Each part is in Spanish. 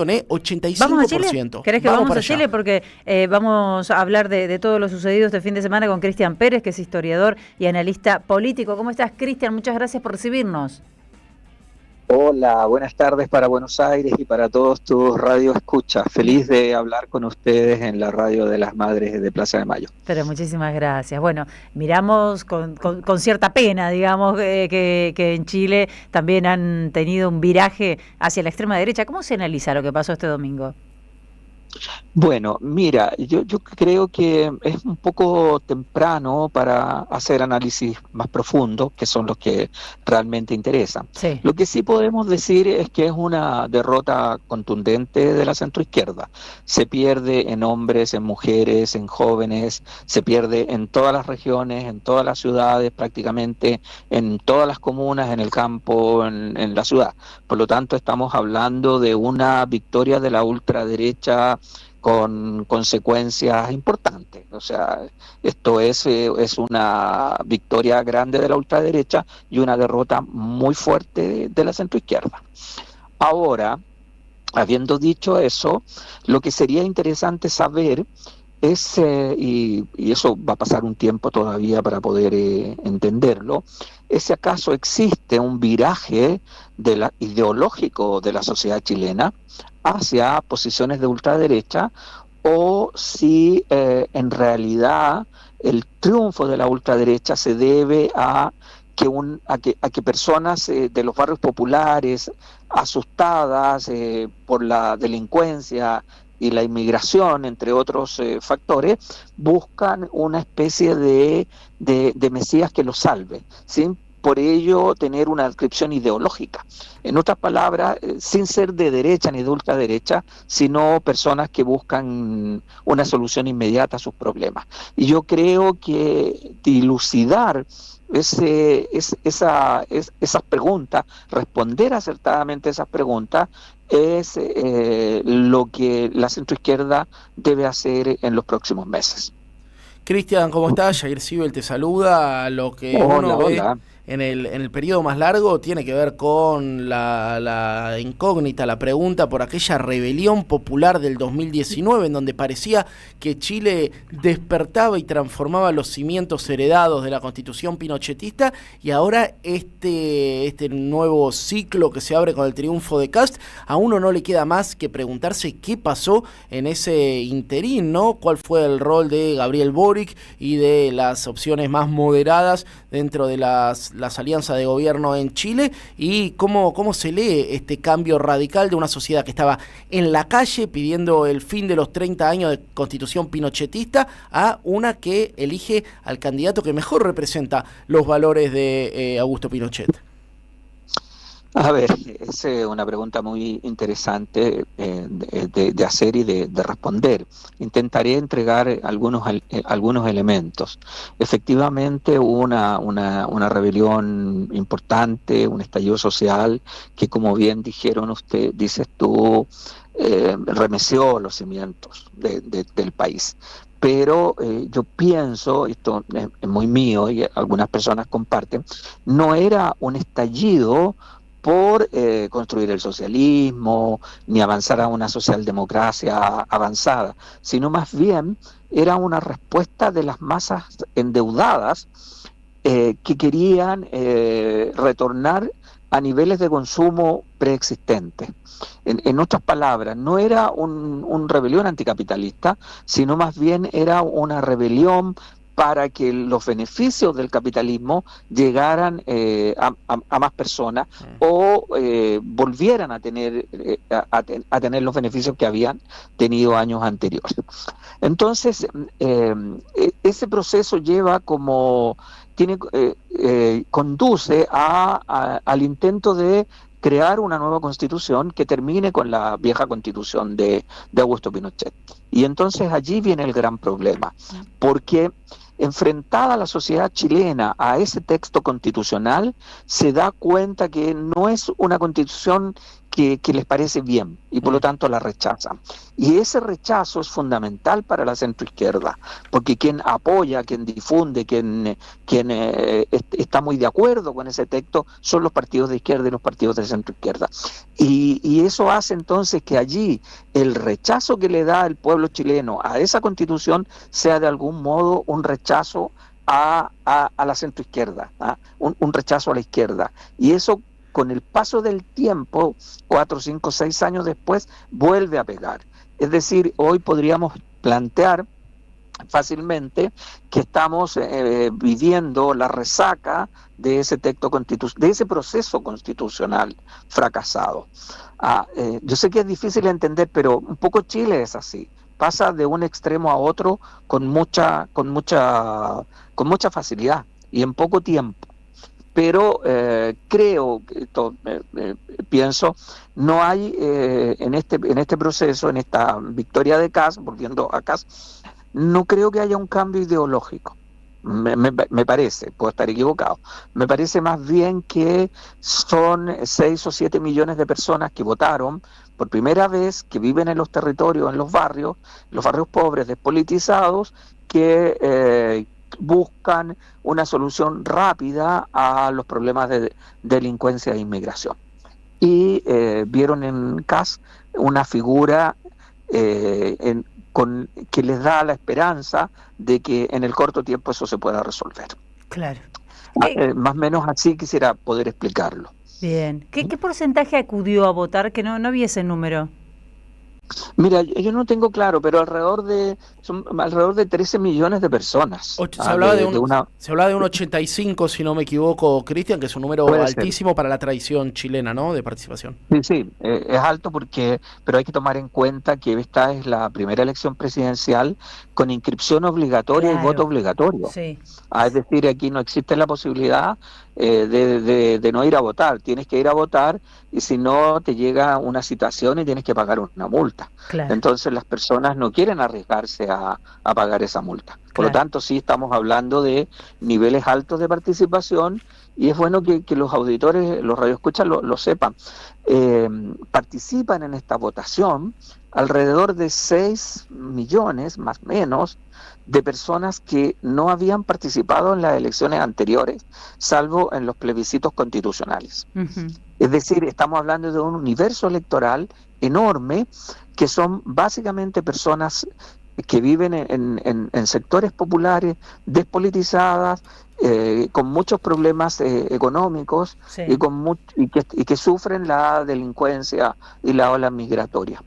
¿Vamos a Chile? 85%. ¿Querés que vamos a allá. Chile? Porque vamos a hablar de todo lo sucedido este fin de semana con Cristian Pérez, que es historiador y analista político. ¿Cómo estás, Cristian? Muchas gracias por recibirnos. Hola, buenas tardes para Buenos Aires y para todos tus radio escuchas. Feliz de hablar con ustedes en la radio de las Madres de Plaza de Mayo. Pero muchísimas gracias. Bueno, miramos con cierta pena, digamos, que en Chile también han tenido un viraje hacia la extrema derecha. ¿Cómo se analiza lo que pasó este domingo? Bueno, mira, yo creo que es un poco temprano para hacer análisis más profundos, que son los que realmente interesan. Sí. Lo que sí podemos decir es que es una derrota contundente de la centroizquierda. Se pierde en hombres, en mujeres, en jóvenes, se pierde en todas las regiones, en todas las ciudades, prácticamente en todas las comunas, en el campo, en la ciudad. Por lo tanto, estamos hablando de una victoria de la ultraderecha con consecuencias importantes. O sea, esto es una victoria grande de la ultraderecha y una derrota muy fuerte de la centroizquierda. Ahora, habiendo dicho eso, lo que sería interesante saber es, y eso va a pasar un tiempo todavía para poder entenderlo, es si acaso existe un viraje ideológico de la sociedad chilena hacia posiciones de ultraderecha, o si en realidad el triunfo de la ultraderecha se debe a que personas de los barrios populares, asustadas por la delincuencia y la inmigración, entre otros factores, buscan una especie de mesías que los salve, sin por ello tener una adscripción ideológica. En otras palabras, sin ser de derecha ni de ultraderecha, sino personas que buscan una solución inmediata a sus problemas. Y yo creo que dilucidar esas preguntas, responder acertadamente esas preguntas, es lo que la centroizquierda debe hacer en los próximos meses. Cristian, ¿cómo estás? Jair Sibel te saluda. Lo que uno ve en el periodo más largo tiene que ver con la incógnita, la pregunta por aquella rebelión popular del 2019, en donde parecía que Chile despertaba y transformaba los cimientos heredados de la Constitución pinochetista, y ahora este nuevo ciclo que se abre con el triunfo de Kast, a uno no le queda más que preguntarse qué pasó en ese interín, ¿no? ¿Cuál fue el rol de Gabriel Boric y de las opciones más moderadas dentro de las alianzas de gobierno en Chile, y cómo se lee este cambio radical de una sociedad que estaba en la calle pidiendo el fin de los 30 años de constitución pinochetista a una que elige al candidato que mejor representa los valores de Augusto Pinochet? A ver, es una pregunta muy interesante de hacer y de responder. Intentaré entregar algunos elementos. Efectivamente hubo una rebelión importante, un estallido social que, como bien dices tú, remeció los cimientos del país. Pero yo pienso, esto es muy mío y algunas personas comparten, no era un estallido por construir el socialismo, ni avanzar a una socialdemocracia avanzada, sino más bien era una respuesta de las masas endeudadas que querían retornar a niveles de consumo preexistentes. En otras palabras, no era un rebelión anticapitalista, sino más bien era una rebelión para que los beneficios del capitalismo llegaran a más personas, o volvieran a tener los beneficios que habían tenido años anteriores. Entonces, ese proceso conduce al intento de crear una nueva constitución que termine con la vieja constitución de Augusto Pinochet. Y entonces allí viene el gran problema, porque enfrentada la sociedad chilena a ese texto constitucional, se da cuenta que no es una constitución que les parece bien y por lo tanto la rechazan. Y ese rechazo es fundamental para la centroizquierda, porque quien apoya, quien difunde, quien está muy de acuerdo con ese texto son los partidos de izquierda y los partidos de centroizquierda. Y eso hace entonces que allí el rechazo que le da el pueblo chileno a esa constitución sea de algún modo un rechazo a la centroizquierda, un rechazo a la izquierda. Y eso, con el paso del tiempo, 4, 5, 6 años después, vuelve a pegar. Es decir, hoy podríamos plantear fácilmente que estamos viviendo la resaca de ese texto de ese proceso constitucional fracasado. Yo sé que es difícil de entender, pero un poco Chile es así. Pasa de un extremo a otro con mucha facilidad y en poco tiempo. Pero creo, pienso, no hay en este proceso, en esta victoria de Kast, volviendo a Kast, no creo que haya un cambio ideológico. Me parece, puedo estar equivocado, me parece más bien que son 6 o 7 millones de personas que votaron por primera vez, que viven en los territorios, en los barrios pobres, despolitizados, que buscan una solución rápida a los problemas de delincuencia e inmigración. Y vieron en Kast una figura que les da la esperanza de que en el corto tiempo eso se pueda resolver. Claro. Más o menos así quisiera poder explicarlo. Bien. ¿Qué porcentaje acudió a votar? Que no vi ese número. Mira, yo no tengo claro, pero son alrededor de 13 millones de personas. Se hablaba de un 85, si no me equivoco, Cristian, que es un número altísimo para la tradición chilena, ¿no?, de participación. Sí, es alto pero hay que tomar en cuenta que esta es la primera elección presidencial con inscripción obligatoria, claro, y voto obligatorio. Sí. Es decir, aquí no existe la posibilidad de no ir a votar. Tienes que ir a votar y si no te llega una citación y tienes que pagar una multa. Claro. Entonces las personas no quieren arriesgarse a pagar esa multa. Por lo tanto, sí estamos hablando de niveles altos de participación y es bueno que los auditores, los radioescuchas lo sepan. Participan en esta votación alrededor de 6 millones, más o menos, de personas que no habían participado en las elecciones anteriores, salvo en los plebiscitos constitucionales. Uh-huh. Es decir, estamos hablando de un universo electoral enorme, que son básicamente personas que viven en sectores populares, despolitizadas, con muchos problemas económicos, sí, y que sufren la delincuencia y la ola migratoria.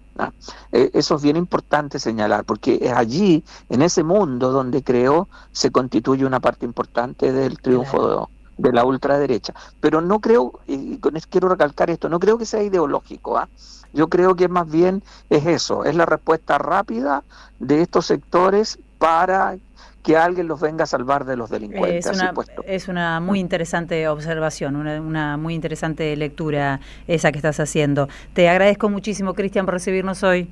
Eso es bien importante señalar, porque es allí, en ese mundo, donde creo se constituye una parte importante del triunfo de la ultraderecha. Pero no creo, y quiero recalcar esto, no creo que sea ideológico. Yo creo que más bien es eso, es la respuesta rápida de estos sectores para que alguien los venga a salvar de los delincuentes. Es una muy interesante observación, una muy interesante lectura esa que estás haciendo. Te agradezco muchísimo, Cristian, por recibirnos hoy.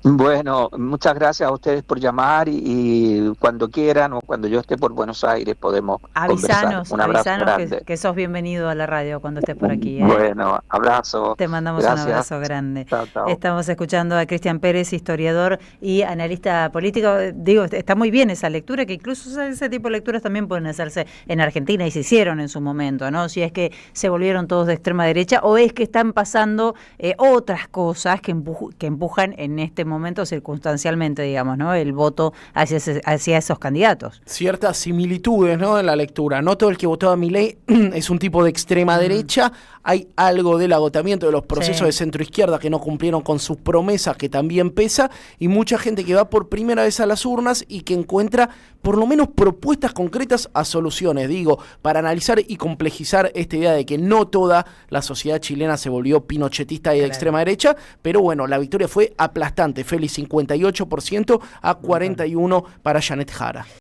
Bueno, muchas gracias a ustedes por llamar y cuando quieran o cuando yo esté por Buenos Aires podemos conversar. Un abrazo grande. Que sos bienvenido a la radio cuando estés por aquí. Bueno, abrazo. Te mandamos un abrazo grande. Chao. Estamos escuchando a Cristian Pérez, historiador y analista político. Digo, está muy bien esa lectura, que incluso ese tipo de lecturas también pueden hacerse en Argentina y se hicieron en su momento, ¿no? Si es que se volvieron todos de extrema derecha o es que están pasando otras cosas que empujan en este momento circunstancialmente, digamos, ¿no?, el voto hacia esos candidatos. Ciertas similitudes, ¿no?, en la lectura. No todo el que votó a Milei es un tipo de extrema derecha. Hay algo del agotamiento de los procesos de centroizquierda que no cumplieron con sus promesas, que también pesa, y mucha gente que va por primera vez a las urnas y que encuentra por lo menos propuestas concretas a soluciones, digo, para analizar y complejizar esta idea de que no toda la sociedad chilena se volvió pinochetista y de extrema derecha, pero bueno, la victoria fue aplastante, Félix, 58% a 41% para Janet Jara.